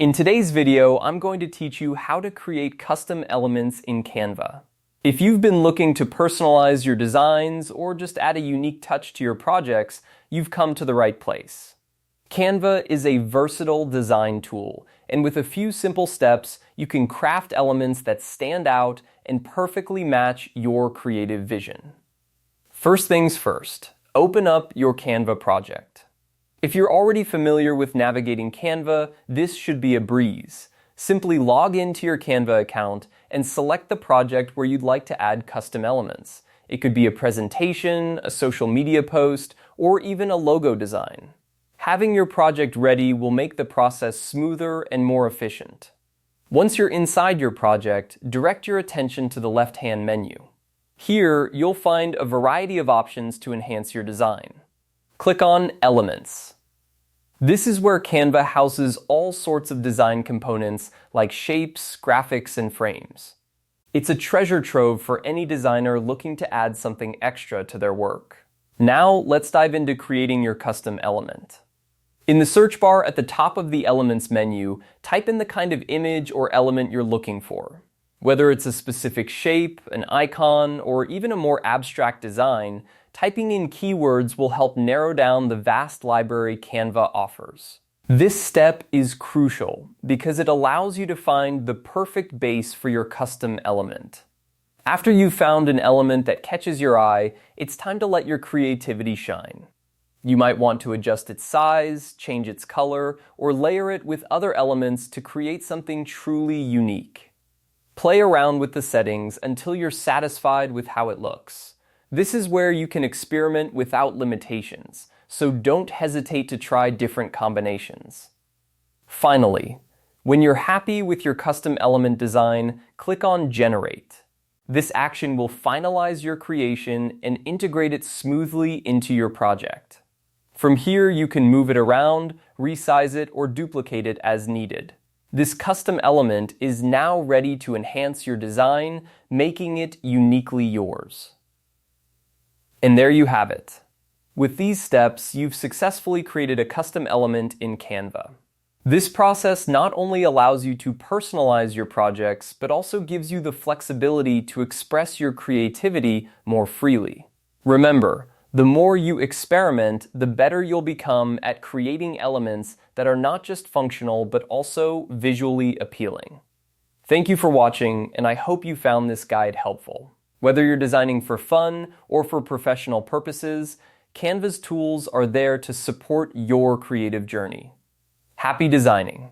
In today's video, I'm going to teach you how to create custom elements in Canva. If you've been looking to personalize your designs or just add a unique touch to your projects, you've come to the right place. Canva is a versatile design tool, and with a few simple steps, you can craft elements that stand out and perfectly match your creative vision. First things first, open up your Canva project. If you're already familiar with navigating Canva, this should be a breeze. Simply log into your Canva account and select the project where you'd like to add custom elements. It could be a presentation, a social media post, or even a logo design. Having your project ready will make the process smoother and more efficient. Once you're inside your project, direct your attention to the left-hand menu. Here, you'll find a variety of options to enhance your design. Click on Elements. This is where Canva houses all sorts of design components like shapes, graphics, and frames. It's a treasure trove for any designer looking to add something extra to their work. Now, let's dive into creating your custom element. In the search bar at the top of the Elements menu, type in the kind of image or element you're looking for. Whether it's a specific shape, an icon, or even a more abstract design, typing in keywords will help narrow down the vast library Canva offers. This step is crucial because it allows you to find the perfect base for your custom element. After you've found an element that catches your eye, it's time to let your creativity shine. You might want to adjust its size, change its color, or layer it with other elements to create something truly unique. Play around with the settings until you're satisfied with how it looks. This is where you can experiment without limitations, so don't hesitate to try different combinations. Finally, when you're happy with your custom element design, click on Generate. This action will finalize your creation and integrate it smoothly into your project. From here, you can move it around, resize it, or duplicate it as needed. This custom element is now ready to enhance your design, making it uniquely yours. And there you have it. With these steps, you've successfully created a custom element in Canva. This process not only allows you to personalize your projects, but also gives you the flexibility to express your creativity more freely. Remember, the more you experiment, the better you'll become at creating elements that are not just functional, but also visually appealing. Thank you for watching, and I hope you found this guide helpful. Whether you're designing for fun or for professional purposes, Canva's tools are there to support your creative journey. Happy designing!